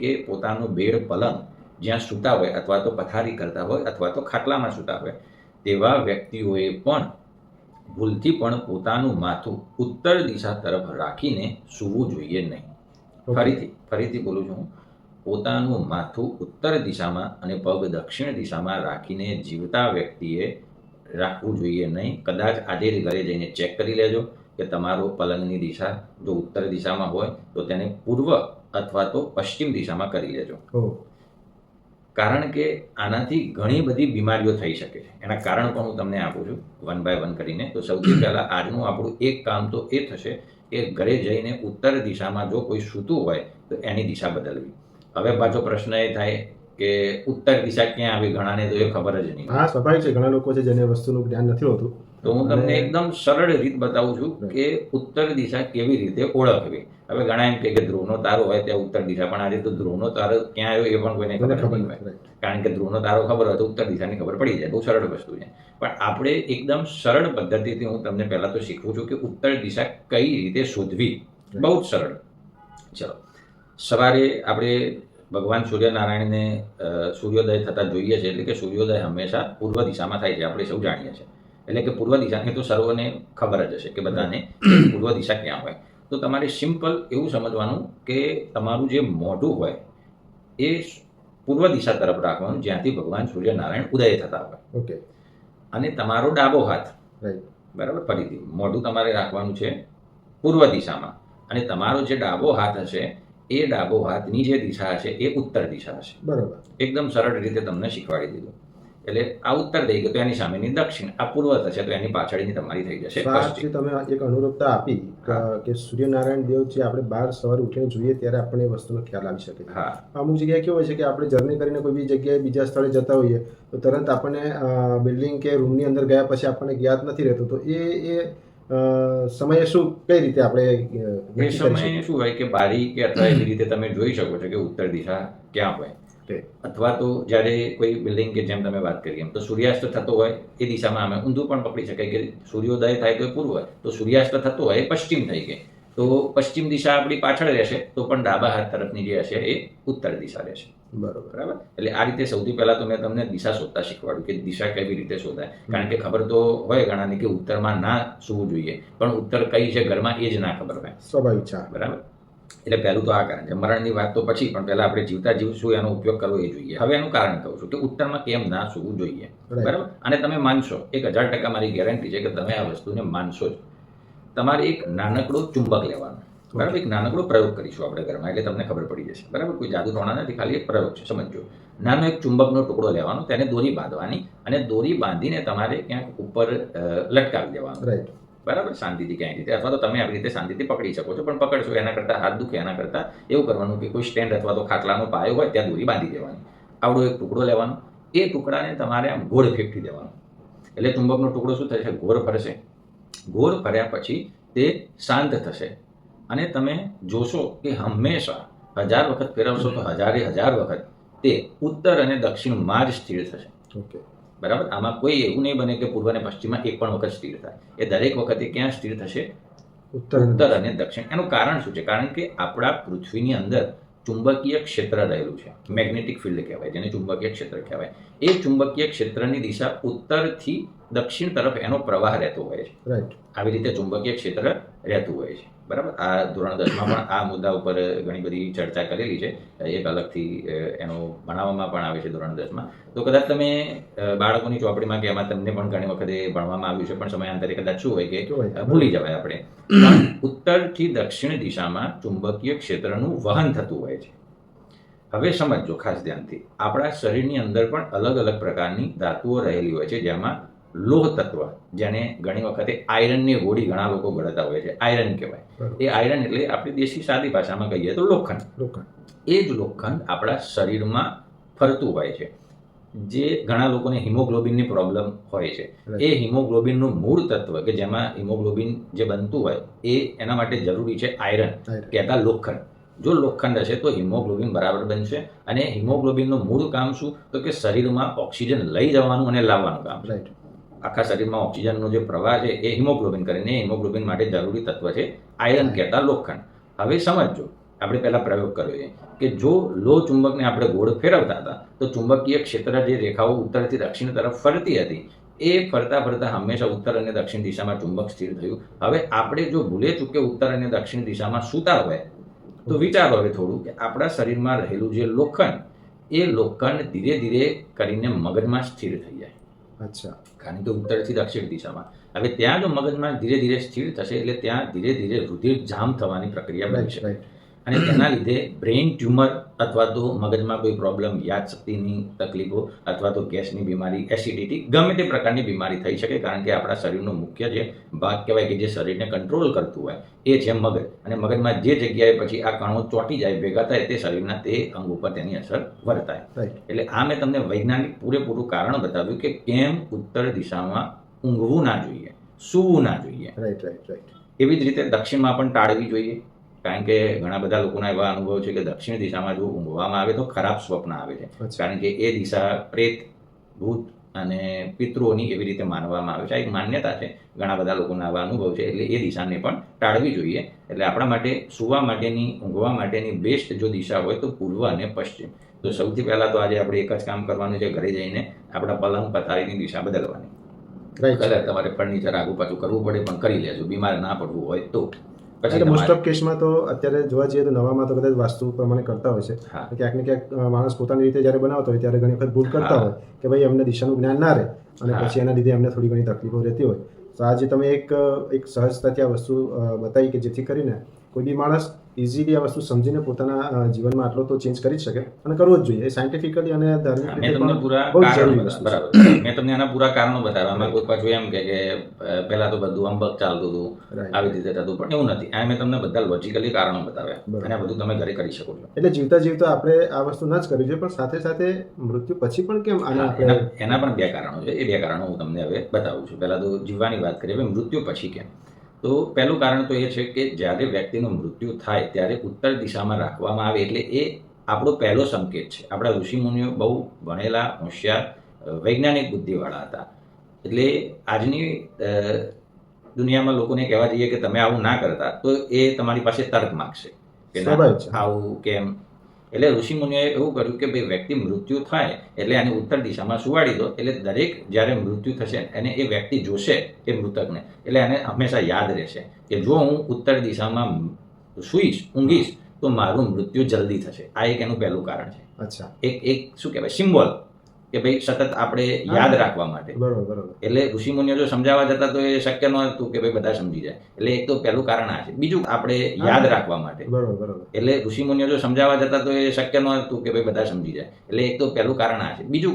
કે પોતાનું બેડ પલંગ જ્યાં સૂતા હોય અથવા તો પથારી કરતા હોય અથવા તો ખાટલામાં સૂતા હોય તેવા વ્યક્તિઓએ પણ ભૂલથી પણ પોતાનું માથું ઉત્તર દિશા તરફ રાખીને સૂવું જોઈએ નહીં. ફરીથી બોલું છું, પોતાનું માથું ઉત્તર દિશામાં અને પગ દક્ષિણ દિશામાં રાખીને જીવતા વ્યક્તિએ રાખવું જોઈએ નહીં. કદાચ આજે જ ઘરે જઈને ચેક કરી લેજો કે તમારો પલંગની દિશા જો ઉત્તર દિશામાં હોય તો તેને પૂર્વ અથવા તો પશ્ચિમ દિશામાં કરી લેજો. કારણ કે આનાથી ઘણી બધી બીમારીઓ થઈ શકે છે. એના કારણ પણ હું તમને આપું છું વન બાય વન કરીને. તો સૌથી પહેલાં આજનું આપણું એક કામ તો એ થશે કે ઘરે જઈને ઉત્તર દિશામાં જો કોઈ સૂતું હોય તો એની દિશા બદલવી. હવે પાછો પ્રશ્ન એ થાય કે ઉત્તર દિશા ક્યાં આવી? ઘણાને તો એ ખબર જ નહીં. હા, સ્વાભાવિક છે. ઘણા લોકો છે જેને વસ્તુનું જ્ઞાન નથી હોતું. તો હું તમને એકદમ સરળ રીત બતાવું છું કે ઉત્તર દિશા કેવી રીતે ઓળખવી. હવે ઘણા એમ કે ધ્રુવનો તારો હોય ત્યાં ઉત્તર દિશા, પણ આજે તો ધ્રુવનો તારો ક્યાં આવ્યો એ પણ કોઈને ખબર નહીં હોય. કારણ કે ધ્રુવનો તારો ખબર હોય તો ઉત્તર દિશાની ખબર પડી જાય. બહુ સરળ વસ્તુ છે. પણ આપણે એકદમ સરળ પદ્ધતિથી હું તમને પહેલા તો શીખવું છું કે ઉત્તર દિશા કઈ રીતે શોધવી. બહુ જ સરળ. ચલો, સવારે આપણે ભગવાન સૂર્યનારાયણને સૂર્યોદય થતા જોઈએ છે. એટલે કે સૂર્યોદય હંમેશા પૂર્વ દિશામાં થાય છે, આપણે સૌ જાણીએ છીએ. એટલે કે પૂર્વ દિશાની તો સર્વને ખબર જ હશે કે બધાને પૂર્વ દિશા ક્યાં હોય. તો તમારે સિમ્પલ એવું સમજવાનું કે તમારું જે મોઢું હોય એ પૂર્વ દિશા તરફ રાખવાનું જ્યાંથી ભગવાન સૂર્યનારાયણ ઉદય થતા હોય. ઓકે. અને તમારો ડાબો હાથ, બરાબર, ફરીથી મોઢું તમારે રાખવાનું છે પૂર્વ દિશામાં, અને તમારો જે ડાબો હાથ હશે એ ડાબો હાથની જે દિશા હશે એ ઉત્તર દિશા હશે. બરાબર. એકદમ સરળ રીતે તમને શીખવાડી દીધું. એટલે આ ઉત્તર થઈ ગયો તો એની સામેની દક્ષિણ, આ પૂર્વ થશે તો એની પાછળની તમારી થઈ જશે પશ્ચિમ. તમે એક અનુરૂપતા આપી કે સૂર્યનારાયણ દેવ જે આપણે બહાર સવારે ઉઠીને જોઈએ ત્યારે આપણને વસ્તુનો ખ્યાલ આવી શકે. હા, અમુક જગ્યાએ કેવું હોય છે કે આપણે જર્ની કરીને કોઈ બી જગ્યાએ બીજા સ્થળે જતા હોઈએ તો તરત આપણને બિલ્ડિંગ કે રૂમની અંદર ગયા પછી આપણને જ્ઞાત નથી રહેતું. તો એ સમયે શું કઈ રીતે આપણે એ સમયે શું હોય કે બારી કે અથવા એવી રીતે તમે જોઈ શકો છો કે ઉત્તર દિશા ક્યાં હોય. અથવા તો જ્યારે કોઈ બિલ્ડિંગ કે જેમ તમે વાત કરી એમ તો સૂર્યાસ્ત થતો હોય એ દિશામાં અમે ઊંધું પણ પકડી શકાય કે સૂર્યોદય થાય તો પૂર્વ હોય, તો સૂર્યાસ્ત થતો હોય એ પશ્ચિમ થઈ ગઈ તો પશ્ચિમ દિશા આપણી પાછળ રહેશે, તો પણ ડાબા હાથ તરફની જે હશે એ ઉત્તર દિશા રહેશે. બરાબર. એટલે આ રીતે સૌથી પહેલા તો મેં તમને દિશા શોધતા શીખવાડ્યું કે દિશા કેવી રીતે શોધાય. કારણ કે ખબર તો હોય ઘણાને કે ઉત્તરમાં ના સૂવું જોઈએ, પણ ઉત્તર કઈ છે ઘરમાં એ જ ના ખબર હોય. સ્વાભાવિક છે. બરાબર. એટલે પહેલું તો આ કારણ છે. મરણની વાત તો પછી, પણ પહેલા આપણે જીવતા જીવશું એનો ઉપયોગ કરવો એ જોઈએ. હવે એનું કારણ કહું છું કે ઉત્તરમાં કેમ ના સૂવું જોઈએ. બરાબર. અને તમે માનશો, 1000% મારી ગેરંટી છે કે તમે આ વસ્તુને માનશો જ. તમારે એક નાનકડો ચુંબક લેવાનો. બરાબર. એક નાનકડો પ્રયોગ કરીશું આપણે ઘરમાં, એટલે તમને ખબર પડી જશે. બરાબર. કોઈ જાદુ ટોણા નથી, ખાલી એક પ્રયોગ છે, સમજો. નાનો એક ચુંબકનો ટુકડો લેવાનો, તેને દોરી બાંધવાની, અને દોરી બાંધીને તમારે ક્યાંક ઉપર લટકાવી દેવાનો. બરાબર. શાંતિથી ક્યાંય રીતે, અથવા તો તમે આવી રીતે શાંતિથી પકડી શકો છો, પણ પકડશો એના કરતાં હાથ દુખે એના કરતાં એવું કરવાનું કે કોઈ સ્ટેન્ડ અથવા તો ખાટલાનો પાયો હોય ત્યાં દોરી બાંધી દેવાની. આવડો એક ટુકડો લેવાનો, એ ટુકડાને તમારે આમ ગોળ ફેંકી દેવાનો. એટલે ચુંબકનો ટુકડો શું થશે? ગોળ ફરશે. ગોળ ફર્યા પછી તે શાંત થશે, અને તમે જોશો કે હંમેશા 1000 વખત ફેરવશો તો 1000 વખત તે ઉત્તર અને દક્ષિણમાં જ સ્થિર થશે. ઓકે. બરાબર. આમાં કોઈ એવું નહીં બને કે પૂર્વ અને પશ્ચિમમાં એક પણ વખત સ્થિર થાય. એ દરેક વખતે ક્યાં સ્થિર થશે? ઉત્તર અને દક્ષિણ. એનું કારણ શું છે? કારણ કે આપણા પૃથ્વીની અંદર ચુંબકીય ક્ષેત્ર રહેલું છે. મેગ્નેટિક ફિલ્ડ કહેવાય, જેને ચુંબકીય ક્ષેત્ર કહેવાય. એ ચુંબકીય ક્ષેત્રની દિશા ઉત્તરથી દક્ષિણ તરફ એનો પ્રવાહ રહેતો હોય છે. આવી રીતે ચુંબકીય ક્ષેત્ર રહેતું હોય છે. બરાબર. આ ધોરણ 10માં પણ આ મુદ્દા ઉપર ઘણી બધી ચર્ચા કરેલી છે. એક અલગથી એનો ભણાવવામાં પણ આવે છે ધોરણ 10માં. તો કદાચ તમે બાળકોની ચોપડીમાં કે એમાં તમને પણ ઘણી વખતે ભણવામાં આવ્યું છે, પણ સમયાંતરે કદાચ શું હોય કે ભૂલી જવાય આપણે. ઉત્તરથી દક્ષિણ દિશામાં ચુંબકીય ક્ષેત્રનું વહન થતું હોય છે. હવે સમજો ખાસ ધ્યાનથી, આપણા શરીરની અંદર પણ અલગ અલગ પ્રકારની ધાતુઓ રહેલી હોય છે, જેમાં લોહ તત્વ, જેને ઘણી વખતે આયરનની ગોળી ઘણા લોકો ગળતા હોય છે, આયરન કહેવાય. એ આયરન એટલે આપણી દેશી સાદી ભાષામાં કહીએ તો લોખંડ. એ જ લોખંડ આપણા શરીરમાં ફરતું હોય છે. જે ઘણા લોકોને હિમોગ્લોબિનની પ્રોબ્લેમ હોય છે, એ હિમોગ્લોબિનનું મૂળ તત્વ કે જેમાં હિમોગ્લોબિન જે બનતું હોય એ એના માટે જરૂરી છે આયરન, કહેતા લોખંડ. જો લોખંડ હશે તો હિમોગ્લોબિન બરાબર બનશે. અને હિમોગ્લોબિનનું મૂળ કામ શું? તો કે શરીરમાં ઓક્સિજન લઈ જવાનું અને લાવવાનું કામ. આખા શરીરમાં ઓક્સિજનનો જે પ્રવાહ છે એ હિમોગ્લોબિન કરીને, હિમોગ્લોબિન માટે જરૂરી તત્વ છે આયરન કહેતા લોખંડ. હવે સમજો, આપણે પહેલા પ્રયોગ કર્યો છે કે જો લો ચુંબકને આપણે ગોળ ફેરવતા હતા તો ચુંબકીય ક્ષેત્ર જે રેખાઓ ઉત્તરથી દક્ષિણ તરફ ફરતી હતી એ ફરતા ફરતા હંમેશા ઉત્તર અને દક્ષિણ દિશામાં ચુંબક સ્થિર થયું. હવે આપણે જો ભૂલે ચૂકે ઉત્તર અને દક્ષિણ દિશામાં સૂતા હોય તો વિચારો હવે થોડું કે આપણા શરીરમાં રહેલું જે લોખંડ એ લોખંડ ધીરે ધીરે કરીને મગજમાં સ્થિર થઈ જાય. અચ્છા. કારણ કે ઉત્તરથી દક્ષિણ દિશામાં હવે ત્યાં જો મગજમાં ધીરે ધીરે સ્થિર થશે એટલે ત્યાં ધીરે ધીરે રુધિર જામ થવાની પ્રક્રિયા બની રાઈટ શકે રાઈટ. અને તેના લીધે બ્રેઇન ટ્યુમર અથવા તો મગજમાં કોઈ પ્રોબ્લેમ, યાદશક્તિની તકલીફો અથવા તો ગેસની બીમારી, એસિડિટી, ગમે તે પ્રકારની બીમારી થઈ શકે. કારણ કે આપણા શરીરનો મુખ્ય જે ભાગ કહેવાય કે જે શરીરને કંટ્રોલ કરતું હોય એ છે મગજ. અને મગજમાં જે જગ્યાએ પછી આ કણો ચોંટી જાય, ભેગા થાય, તે શરીરના તે અંગ ઉપર તેની અસર વર્તાય. રાઈટ. એટલે આ મેં તમને વૈજ્ઞાનિક પૂરેપૂરું કારણ બતાવ્યું કે કેમ ઉત્તર દિશામાં ઊંઘવું ના જોઈએ, સૂવું ના જોઈએ. Right right right. એવી જ રીતે દક્ષિણમાં પણ ટાળવી જોઈએ. કારણ કે ઘણા બધા લોકોના એવા અનુભવ છે કે દક્ષિણ દિશામાં જો ઊંઘવામાં આવે તો ખરાબ સ્વપ્ન આવે છે. કારણ કે એ દિશા પ્રેત, ભૂત અને પિતૃઓની એવી રીતે માનવામાં આવે છે. આ એક માન્યતા છે, ઘણા બધા લોકોના આવા અનુભવ છે. એટલે એ દિશાને પણ ટાળવી જોઈએ. એટલે આપણા માટે સૂવા માટેની, ઊંઘવા માટેની બેસ્ટ જો દિશા હોય તો પૂર્વ અને પશ્ચિમ. તો સૌથી પહેલાં તો આજે આપણે એક જ કામ કરવાનું છે, ઘરે જઈને આપણા પલંગ પથારીની દિશા બદલવાની. રાઈટ. કદાચ તમારે ફર્નિચર આગુ પાછું કરવું પડે પણ કરી લેજો, બીમાર ના પડવું હોય તો. પછી એટલે મોસ્ટ તમારે ઓફ કેસમાં તો અત્યારે જોવા જઈએ તો નવામાં તો કદાચ વાસ્તુ પ્રમાણે કરતા હોય છે. હા. ક્યાંક ને ક્યાંક માણસ પોતાની રીતે જ્યારે બનાવતો હોય ત્યારે ઘણી વખત ભૂલ કરતા હા. હોય કે ભાઈ અમને દિશાનું જ્ઞાન ના રહે અને હા. પછી એના લીધે અમને થોડી ઘણી તકલીફો રહેતી હોય. તો આજે તમે એક સહજતાથી આ વસ્તુ બતાવી કે જેથી કરીને કોઈ બી માણસ ઇઝીલી આ વસ્તુ સમજીને પોતાના જીવનમાં આટલો તો ચેન્જ કરી જ શકે અને કરવો જ જોઈએ. એ સાયન્ટિફિકલી અને ધાર્મિક મેં રીતે તમને પણ પૂરા બહુ જ કારણો જરૂરી બતાવ્યા. વસ્તુ છે. બરાબર. મેં તમને આના પૂરા કારણો બતાવ્યા. આમાં કોઈ પાછું એમ કે પહેલા તો બધું અંબક ચાલતું હતું, Right. આવી રીતે થતું, પણ એવું નથી. આ મેં તમને બધા લોજિકલી કારણો બતાવ્યા બરાબર. અને આ બધું તમે ઘરે કરી શકો છો. એટલે જીવતા જીવતા આપણે આ વસ્તુ ન જ કરવી જોઈએ, પણ સાથે સાથે મૃત્યુ પછી પણ કેમ આને હા, આપણે એના પણ બે કારણો છે. એ બે કારણો હું તમને હવે બતાવું છું. પહેલા તો જીવવાની વાત કરીએ, હવે મૃત્યુ પછી કેમ. તો પહેલું કારણ તો એ છે કે જ્યારે વ્યક્તિનું મૃત્યુ થાય ત્યારે ઉત્તર દિશામાં રાખવામાં આવે એટલે એ આપણો પહેલો સંકેત છે. આપણા ઋષિમુનિઓ બહુ ભણેલા, હોશિયાર, વૈજ્ઞાનિક બુદ્ધિવાળા હતા. એટલે આજની દુનિયામાં લોકોને કહેવા જઈએ કે તમે આવું ના કરતા તો એ તમારી પાસે તર્ક માગશે કે ના, સ્વાભાવિક છે. આવું કેમ. એટલે ઋષિમુનિઓએ એવું કર્યું કે ભાઈ વ્યક્તિ મૃત્યુ થાય એટલે આને ઉત્તર દિશામાં સુવાડી દો. એટલે દરેક જ્યારે મૃત્યુ થશે અને એ વ્યક્તિ જોશે એ મૃતકને, એટલે એને હંમેશા યાદ રહેશે કે જો હું ઉત્તર દિશામાં સૂઈશ, ઊંઘીશ તો મારું મૃત્યુ જલ્દી થશે. આ એક એનું પહેલું કારણ છે. અચ્છા. એક શું કહેવાય, સિમ્બોલ કે ભાઈ સતત આપણે યાદ રાખવા માટે. બરોબર બરોબર. એટલે ઋષિમુનિઓ જો સમજાવવા જતા તો એ શક્ય ન હતું કે ભાઈ બધા સમજી જાય. એટલે એક તો પહેલું કારણ આ છે. બીજું આપણે યાદ રાખવા માટે. બરોબર બરોબર. એટલે ઋષિમુનિઓ જો સમજાવવા જતા તો એ શક્ય ન હતું કે ભાઈ બધા સમજી જાય. એટલે એક તો પહેલું કારણ આ છે. બીજું